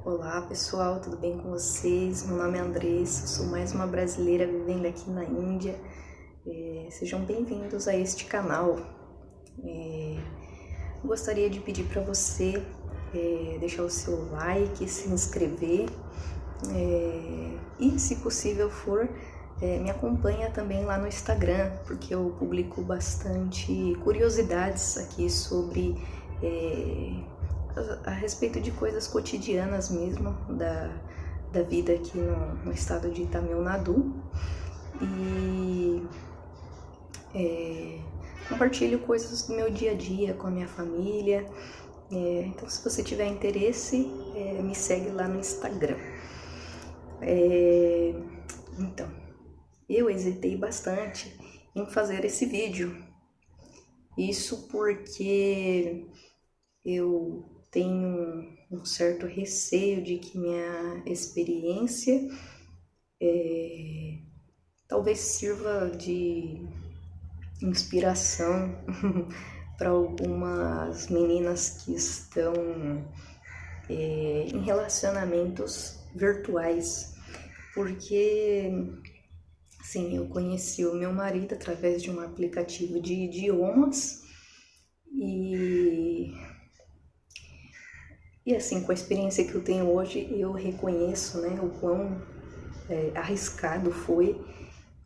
Olá pessoal, tudo bem com vocês? Meu nome é Andressa, sou mais uma brasileira vivendo aqui na Índia. Sejam bem-vindos a este canal. Gostaria de pedir para você deixar o seu like, se inscrever e, se possível for, me acompanha também lá no Instagram, porque eu publico bastante curiosidades aqui sobre a respeito de coisas cotidianas mesmo da vida aqui no estado de Tamil Nadu e compartilho coisas do meu dia a dia com a minha família. Então, se você tiver interesse, me segue lá no Instagram. Então, eu hesitei bastante em fazer esse vídeo. Isso porque eu tenho um certo receio de que minha experiência talvez sirva de inspiração para algumas meninas que estão em relacionamentos virtuais, porque sim, eu conheci o meu marido através de um aplicativo de idiomas e assim, com a experiência que eu tenho hoje, eu reconheço, né, o quão arriscado foi,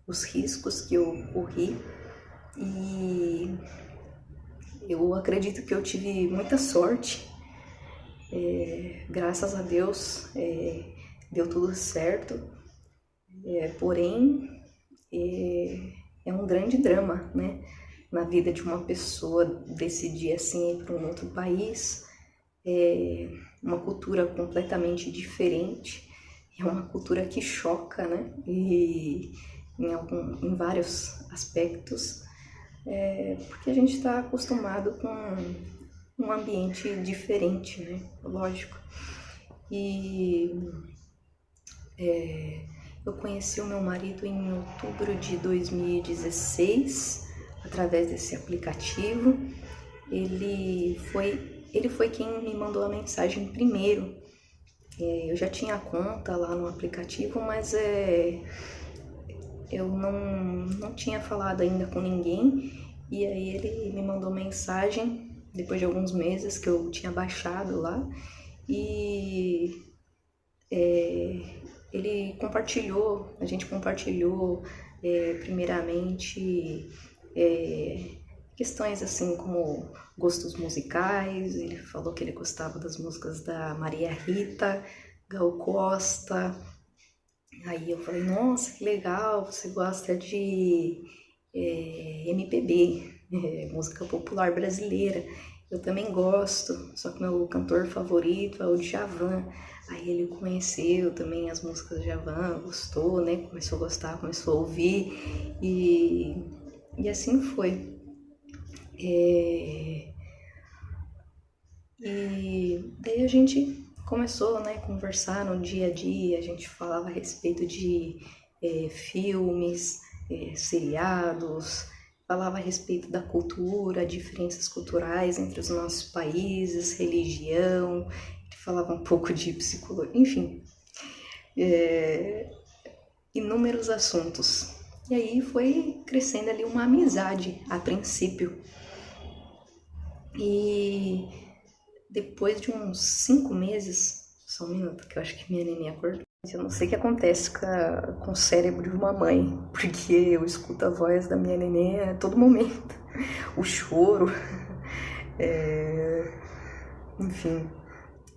os riscos que eu corri, e eu acredito que eu tive muita sorte. Graças a Deus deu tudo certo, porém é um grande drama, né, na vida de uma pessoa decidir assim ir para um outro país, uma cultura completamente diferente, é uma cultura que choca, né, e em vários aspectos, porque a gente está acostumado com um ambiente diferente, né, lógico. E eu conheci o meu marido em outubro de 2016, através desse aplicativo. Ele foi quem me mandou a mensagem primeiro. Eu já tinha conta lá no aplicativo, mas eu não tinha falado ainda com ninguém. E aí ele me mandou mensagem depois de alguns meses que eu tinha baixado lá. E a gente compartilhou primeiramente questões assim como gostos musicais. Ele falou que ele gostava das músicas da Maria Rita, Gal Costa. Aí eu falei, nossa, que legal, você gosta de MPB, música popular brasileira. Eu também gosto, só que meu cantor favorito é o Djavan. Aí ele conheceu também as músicas do Djavan, gostou, né? Começou a gostar, começou a ouvir e assim foi. E daí a gente começou, né, a conversar no dia a dia. A gente falava a respeito de filmes, seriados, falava a respeito da cultura, diferenças culturais entre os nossos países, religião, falava um pouco de psicologia, enfim, inúmeros assuntos. E aí foi crescendo ali uma amizade a princípio. E depois de uns 5 meses, só um minuto, que eu acho que minha neném acordou. Eu não sei o que acontece com o cérebro de uma mãe, porque eu escuto a voz da minha neném a todo momento. O choro, enfim,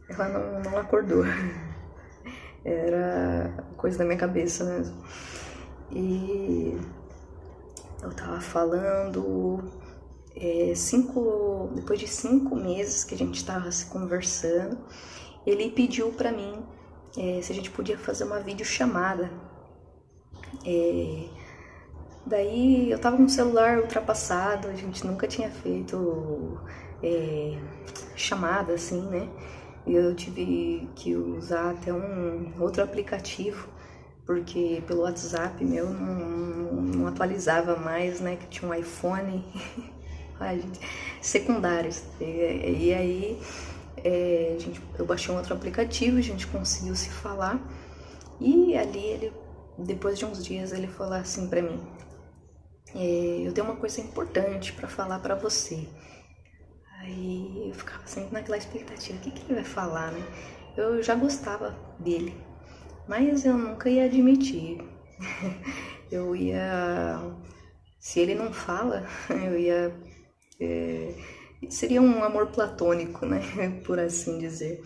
ela não acordou. Era coisa da minha cabeça mesmo. E eu tava falando, depois de 5 meses que a gente tava se conversando, ele pediu pra mim se a gente podia fazer uma videochamada. Daí eu tava com o celular ultrapassado, a gente nunca tinha feito chamada assim, né? E eu tive que usar até um outro aplicativo, porque pelo WhatsApp meu não atualizava mais, né? Que tinha um iPhone secundários. E aí eu baixei um outro aplicativo, a gente conseguiu se falar. E ali, depois de uns dias, ele falou assim pra mim: eu tenho uma coisa importante pra falar pra você. Aí eu ficava sempre naquela expectativa, o que ele vai falar, né? Eu já gostava dele, mas eu nunca ia admitir. Eu ia... Se ele não fala, eu ia... seria um amor platônico, né? Por assim dizer.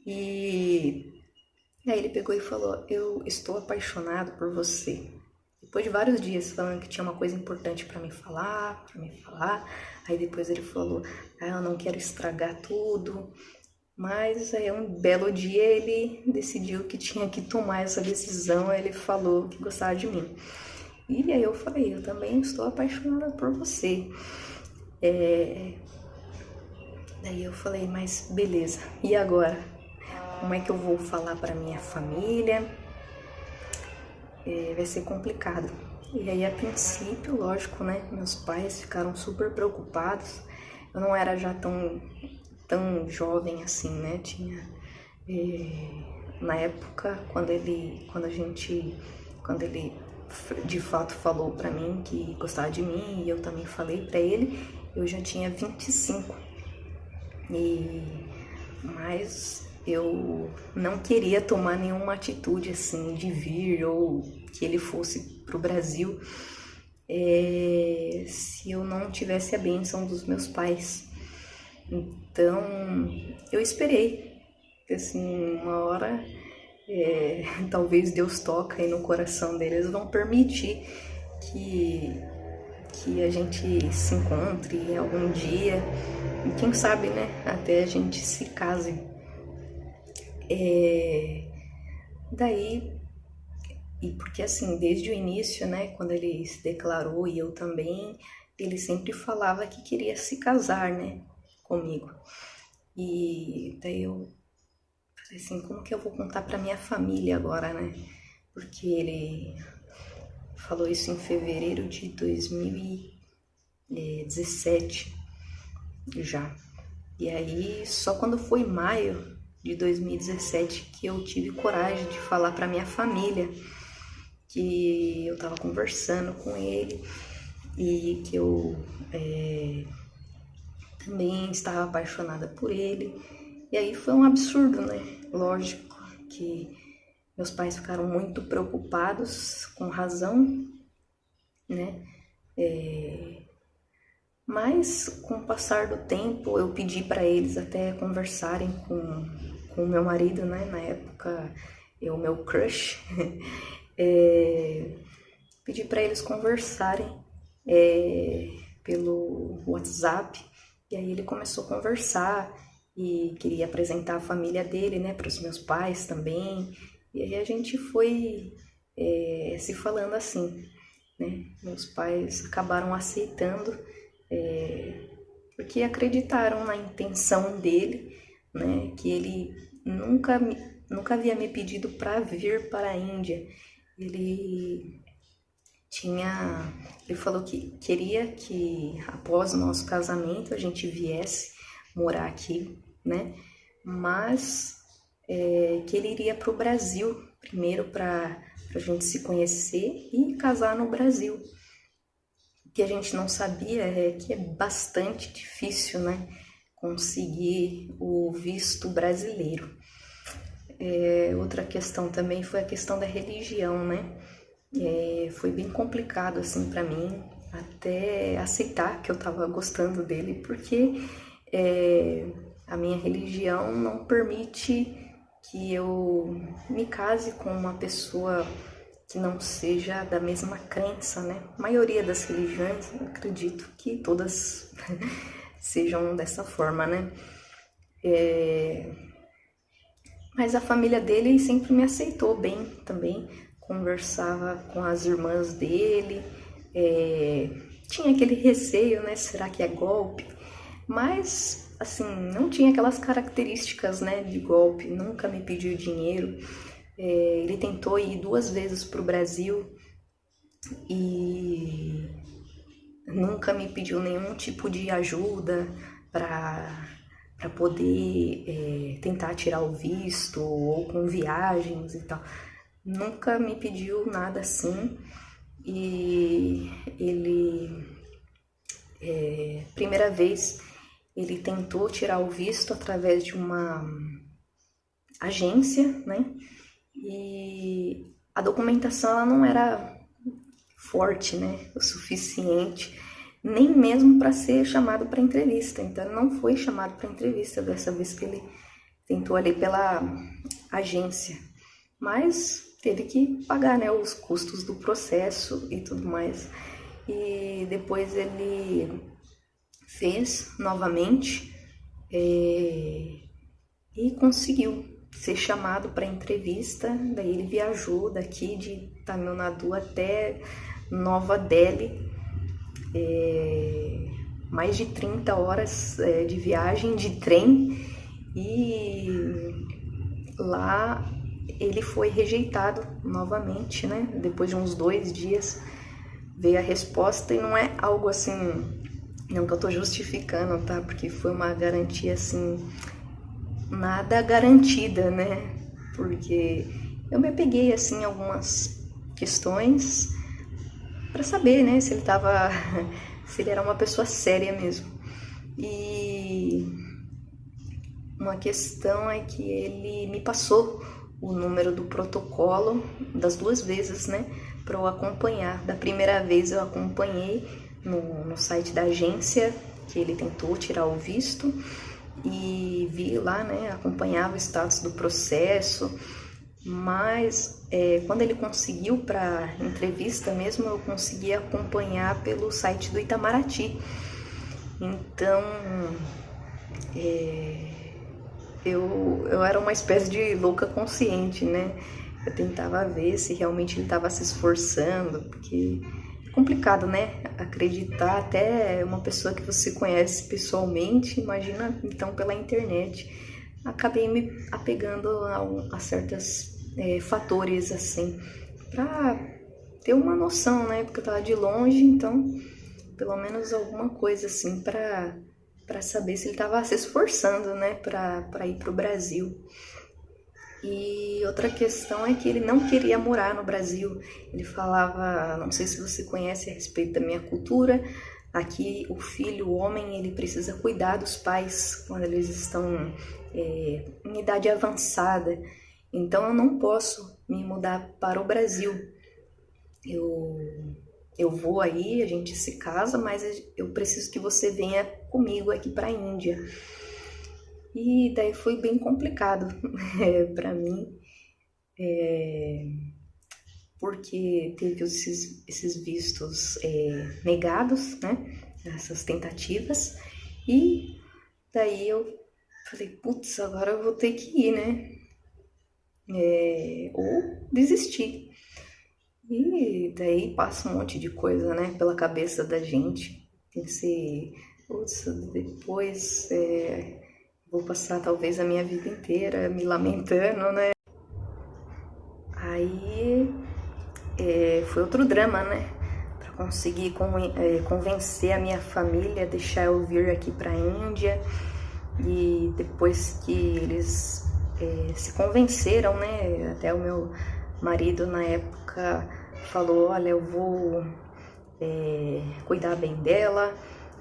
E aí ele pegou e falou: eu estou apaixonado por você. Depois de vários dias falando que tinha uma coisa importante pra me falar. Aí depois ele falou: eu não quero estragar tudo. Mas aí um belo dia ele decidiu que tinha que tomar essa decisão. Ele falou que gostava de mim. E aí eu falei: eu também estou apaixonada por você. Daí eu falei: mas beleza, e agora? Como é que eu vou falar pra minha família? Vai ser complicado. E aí, a princípio, lógico, né? Meus pais ficaram super preocupados. Eu não era já tão jovem assim, né? Tinha... na época, quando ele de fato falou pra mim que gostava de mim, e eu também falei pra ele, eu já tinha 25. Mas eu não queria tomar nenhuma atitude assim de vir ou que ele fosse pro Brasil se eu não tivesse a bênção dos meus pais. Então eu esperei, assim, uma hora talvez Deus toca aí no coração deles, vão permitir que a gente se encontre algum dia, e quem sabe, né, até a gente se case. Daí, e porque assim, desde o início, né, quando ele se declarou e eu também, ele sempre falava que queria se casar, né, comigo. E daí eu falei assim: como que eu vou contar pra minha família agora, né? Porque ele falou isso em fevereiro de 2017 já. E aí, só quando foi maio de 2017 que eu tive coragem de falar pra minha família que eu tava conversando com ele e que eu também estava apaixonada por ele. E aí foi um absurdo, né? Lógico que meus pais ficaram muito preocupados, com razão, né? Mas com o passar do tempo eu pedi para eles até conversarem com o meu marido, né? Na época, o meu crush. Pedi para eles conversarem pelo WhatsApp. E aí ele começou a conversar e queria apresentar a família dele, né, para os meus pais também. E aí a gente foi se falando assim, né? Meus pais acabaram aceitando, porque acreditaram na intenção dele, né? Que ele nunca havia me pedido para vir para a Índia. Ele falou que queria que após o nosso casamento a gente viesse morar aqui, né? Mas que ele iria para o Brasil primeiro para a gente se conhecer e casar no Brasil. O que a gente não sabia é que é bastante difícil, né, conseguir o visto brasileiro. Outra questão também foi a questão da religião, né? Foi bem complicado assim para mim até aceitar que eu tava gostando dele, porque a minha religião não permite que eu me case com uma pessoa que não seja da mesma crença, né? A maioria das religiões, eu acredito que todas sejam dessa forma, né? Mas a família dele sempre me aceitou bem também, conversava com as irmãs dele, tinha aquele receio, né? Será que é golpe? Mas, assim, não tinha aquelas características, né, de golpe, nunca me pediu dinheiro. Ele tentou ir 2 vezes para o Brasil e nunca me pediu nenhum tipo de ajuda para para poder tentar tirar o visto ou com viagens e tal. Nunca me pediu nada assim. E ele, primeira vez, ele tentou tirar o visto através de uma agência, né? E a documentação ela não era forte, né? O suficiente, nem mesmo para ser chamado para entrevista. Então ele não foi chamado para entrevista dessa vez que ele tentou ali pela agência, mas teve que pagar, né, os custos do processo e tudo mais. E depois ele fez novamente e conseguiu ser chamado para entrevista. Daí ele viajou daqui de Tamil Nadu até Nova Delhi, mais de 30 horas de viagem de trem, e lá ele foi rejeitado novamente, né? Depois de uns 2 dias veio a resposta, e não é algo assim, não que eu tô justificando, tá? Porque foi uma garantia assim, nada garantida, né? Porque eu me apeguei assim em algumas questões para saber, né, se ele tava, se ele era uma pessoa séria mesmo. E uma questão é que ele me passou o número do protocolo das 2 vezes, né, para eu acompanhar. Da primeira vez eu acompanhei no site da agência que ele tentou tirar o visto e vi lá, né, acompanhava o status do processo, mas quando ele conseguiu para entrevista mesmo, eu consegui acompanhar pelo site do Itamaraty. Então eu era uma espécie de louca consciente, né? Eu tentava ver se realmente ele estava se esforçando, porque é complicado, né? Acreditar até uma pessoa que você conhece pessoalmente, imagina então pela internet. Acabei me apegando a certos fatores assim, para ter uma noção, né? Porque eu tava de longe, então pelo menos alguma coisa assim para saber se ele estava se esforçando, né, para ir para o Brasil. E outra questão é que ele não queria morar no Brasil. Ele falava, não sei se você conhece a respeito da minha cultura, aqui o filho, o homem, ele precisa cuidar dos pais quando eles estão em idade avançada. Então eu não posso me mudar para o Brasil. Eu vou aí, a gente se casa, mas eu preciso que você venha comigo aqui para a Índia. E daí foi bem complicado para mim, porque teve esses vistos negados, né? Essas tentativas. E daí eu falei, putz, agora eu vou ter que ir, né? Ou desistir. E daí passa um monte de coisa, né, pela cabeça da gente. Pensei, putz, depois vou passar talvez a minha vida inteira me lamentando, né? Aí foi outro drama, né? Pra conseguir convencer a minha família a deixar eu vir aqui pra Índia. E depois que eles se convenceram, né? Até o meu marido na época falou, olha, eu vou cuidar bem dela,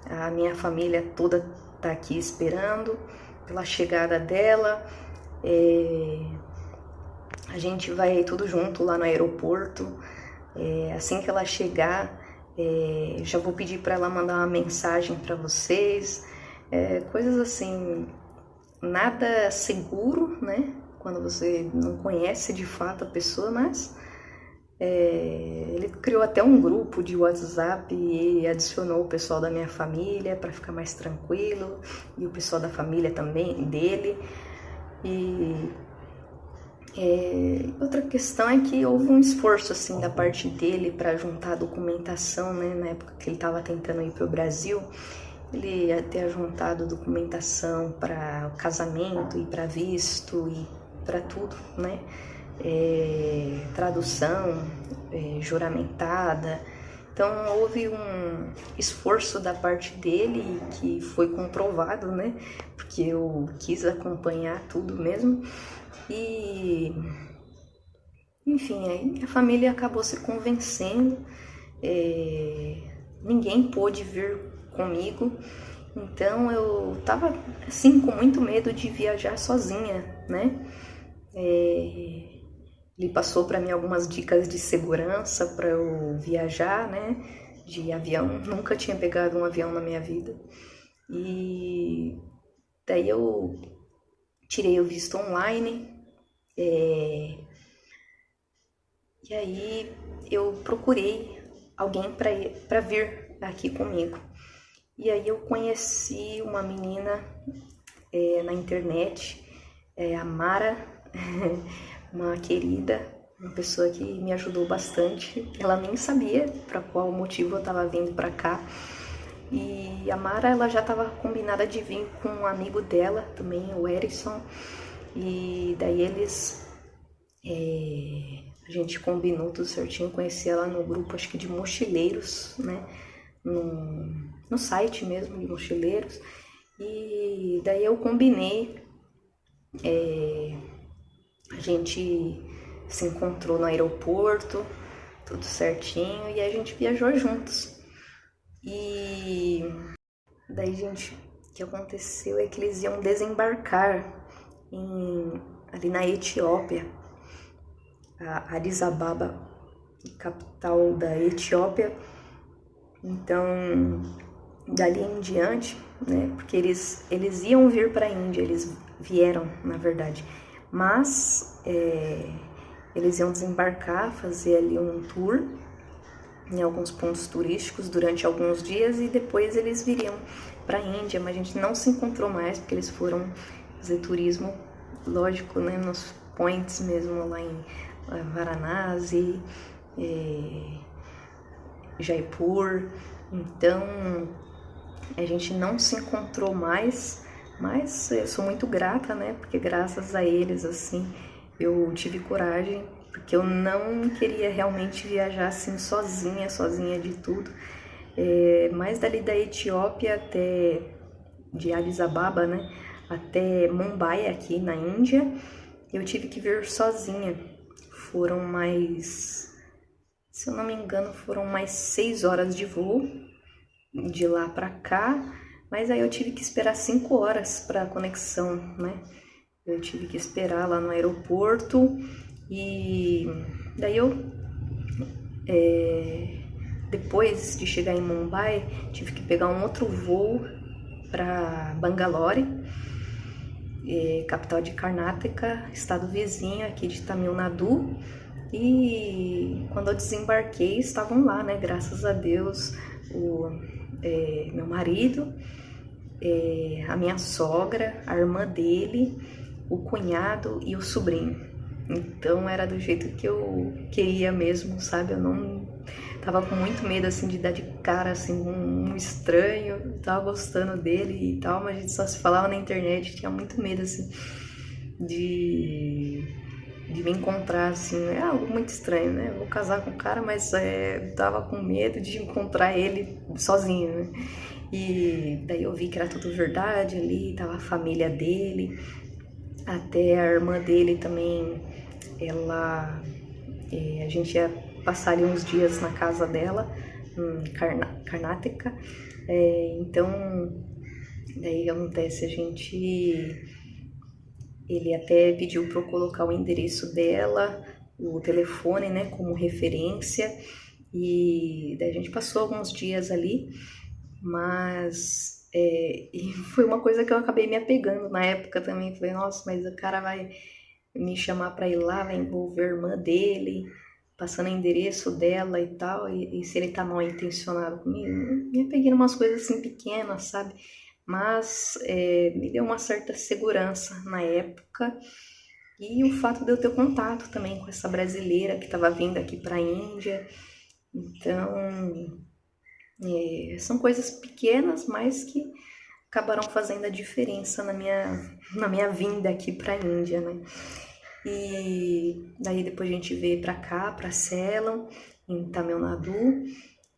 a minha família toda tá aqui esperando pela chegada dela, a gente vai tudo junto lá no aeroporto, assim que ela chegar, já vou pedir para ela mandar uma mensagem para vocês, coisas assim, nada seguro, né? Quando você não conhece de fato a pessoa, mas ele criou até um grupo de WhatsApp e adicionou o pessoal da minha família para ficar mais tranquilo, e o pessoal da família também dele. E outra questão é que houve um esforço assim da parte dele para juntar a documentação, né? Na época que ele estava tentando ir para o Brasil, ele ia ter juntado documentação para casamento e para visto e para tudo, né? Tradução juramentada. Então houve um esforço da parte dele que foi comprovado, né? Porque eu quis acompanhar tudo mesmo. E enfim, aí a família acabou se convencendo. Ninguém pôde vir comigo. Então eu tava assim com muito medo de viajar sozinha, né? Ele passou para mim algumas dicas de segurança para eu viajar, né? De avião. Nunca tinha pegado um avião na minha vida. E daí eu tirei o visto online. E aí eu procurei alguém para vir aqui comigo. E aí eu conheci uma menina na internet, a Mara, uma querida, uma pessoa que me ajudou bastante. Ela nem sabia para qual motivo eu estava vindo para cá. E a Mara, ela já estava combinada de vir com um amigo dela também, o Erison. E daí a gente combinou tudo certinho, conheci ela no grupo, acho que de mochileiros, né? No site mesmo de mochileiros. E daí eu combinei, a gente se encontrou no aeroporto, tudo certinho, e a gente viajou juntos. E daí, gente, o que aconteceu é que eles iam desembarcar ali na Etiópia, a Addis Ababa, capital da Etiópia. Então, dali em diante, né, porque eles iam vir para a Índia, eles vieram, na verdade, mas eles iam desembarcar, fazer ali um tour em alguns pontos turísticos durante alguns dias e depois eles viriam para a Índia, mas a gente não se encontrou mais porque eles foram fazer turismo, lógico, né, nos points mesmo lá em Varanasi, Jaipur. Então a gente não se encontrou mais, mas eu sou muito grata, né? Porque graças a eles, assim, eu tive coragem, porque eu não queria realmente viajar assim sozinha de tudo. Mas dali da Etiópia até de Addis Ababa, né? Até Mumbai, aqui na Índia, eu tive que vir sozinha. Foram mais, se eu não me engano, foram mais 6 horas de voo de lá para cá, mas aí eu tive que esperar 5 horas para a conexão, né? Eu tive que esperar lá no aeroporto e daí depois de chegar em Mumbai, tive que pegar um outro voo para Bangalore, capital de Karnataka, estado vizinho aqui de Tamil Nadu. E quando eu desembarquei, estavam lá, né? Graças a Deus, meu marido, a minha sogra, a irmã dele, o cunhado e o sobrinho. Então era do jeito que eu queria mesmo, sabe? Eu não tava com muito medo assim de dar de cara assim com um estranho. Eu tava gostando dele e tal, mas a gente só se falava na internet. Tinha muito medo assim de me encontrar assim, é algo muito estranho, né? Eu vou casar com o cara, mas tava com medo de encontrar ele sozinho, né? E daí eu vi que era tudo verdade ali, tava a família dele, até a irmã dele também, a gente ia passar ali uns dias na casa dela, em Karnataka, então daí acontece, ele até pediu para eu colocar o endereço dela, o telefone, né, como referência, e daí a gente passou alguns dias ali, mas e foi uma coisa que eu acabei me apegando na época também. Falei, nossa, mas o cara vai me chamar para ir lá, vai envolver a irmã dele, passando o endereço dela e tal, e se ele tá mal intencionado comigo. Me apeguei em umas coisas assim pequenas, sabe? Mas me deu uma certa segurança na época. E o fato de eu ter contato também com essa brasileira que estava vindo aqui para a Índia. Então, são coisas pequenas, mas que acabaram fazendo a diferença na minha vinda aqui para a Índia, né? E daí depois a gente veio para cá, para Salem, em Tamil Nadu.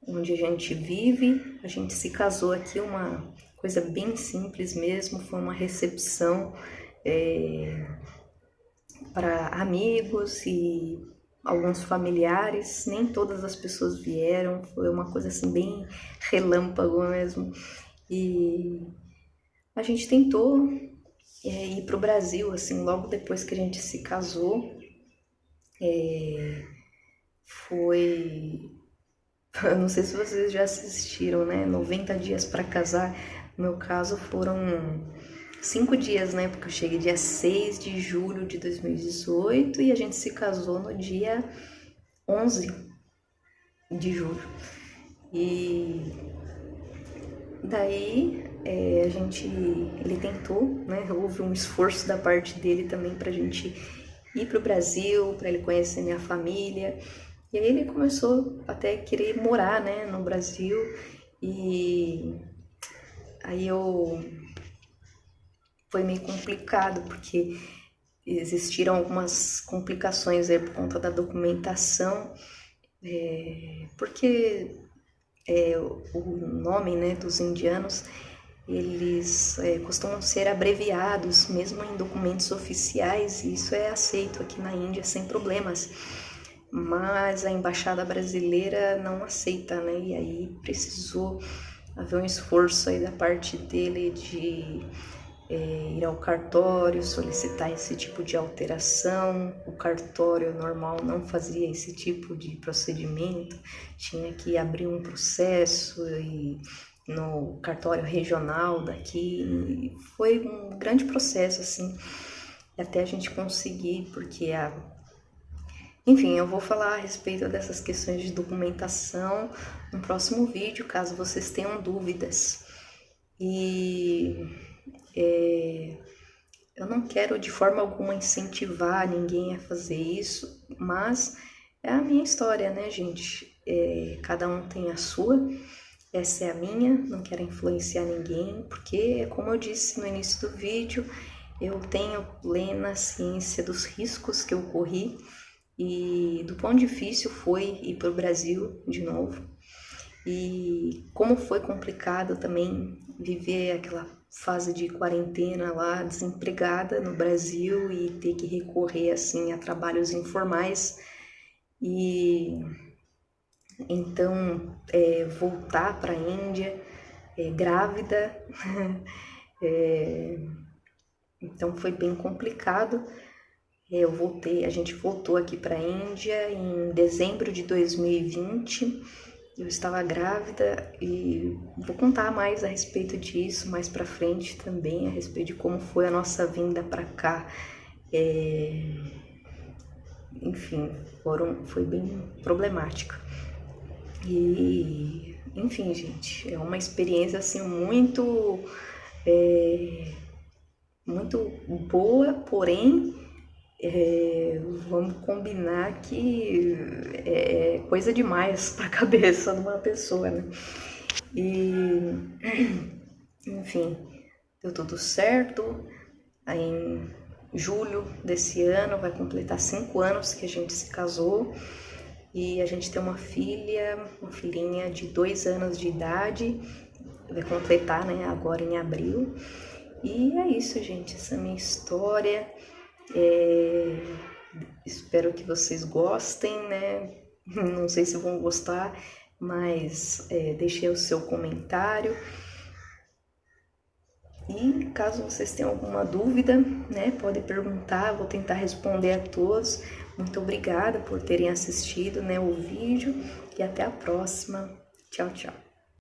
onde a gente vive. A gente se casou aqui, uma coisa bem simples mesmo, foi uma recepção para amigos e alguns familiares, nem todas as pessoas vieram, foi uma coisa assim bem relâmpago mesmo. E a gente tentou ir para o Brasil, assim, logo depois que a gente se casou. Foi... Eu não sei se vocês já assistiram, né? 90 dias para casar. No meu caso foram 5 dias, né? Porque eu cheguei dia 6 de julho de 2018 e a gente se casou no dia 11 de julho. E daí ele tentou, né? Houve um esforço da parte dele também pra gente ir pro Brasil, para ele conhecer minha família. E aí ele começou até a querer morar, né, no Brasil. E aí foi meio complicado, porque existiram algumas complicações aí por conta da documentação, porque o nome, né, dos indianos, eles costumam ser abreviados, mesmo em documentos oficiais, e isso é aceito aqui na Índia sem problemas. Mas a embaixada brasileira não aceita, né? E aí precisou haver um esforço aí da parte dele de ir ao cartório, solicitar esse tipo de alteração. O cartório normal não fazia esse tipo de procedimento, tinha que abrir um processo e no cartório regional daqui. Foi um grande processo, assim, até a gente conseguir, porque enfim, eu vou falar a respeito dessas questões de documentação no próximo vídeo, caso vocês tenham dúvidas. E eu não quero de forma alguma incentivar ninguém a fazer isso, mas é a minha história, né, gente? Cada um tem a sua, essa é a minha, não quero influenciar ninguém, porque, como eu disse no início do vídeo, eu tenho plena ciência dos riscos que eu corri e do quão difícil foi ir para o Brasil de novo. E como foi complicado também viver aquela fase de quarentena lá, desempregada no Brasil e ter que recorrer assim a trabalhos informais. E então voltar para a Índia grávida, então foi bem complicado. A gente voltou aqui para a Índia em dezembro de 2020. Eu estava grávida e vou contar mais a respeito disso mais para frente também, a respeito de como foi a nossa vinda para cá. Enfim, foi bem problemática. E, enfim, gente, é uma experiência assim muito boa, porém vamos combinar que é coisa demais para a cabeça de uma pessoa, né? E, enfim, deu tudo certo. Aí, em julho desse ano vai completar 5 anos que a gente se casou e a gente tem uma filhinha de 2 anos de idade, vai completar, né, agora em abril. E é isso, gente, essa é a minha história. Espero que vocês gostem, né? Não sei se vão gostar, mas deixe o seu comentário. E caso vocês tenham alguma dúvida, né, pode perguntar, vou tentar responder a todos. Muito obrigada por terem assistido, né, o vídeo e até a próxima. Tchau, tchau.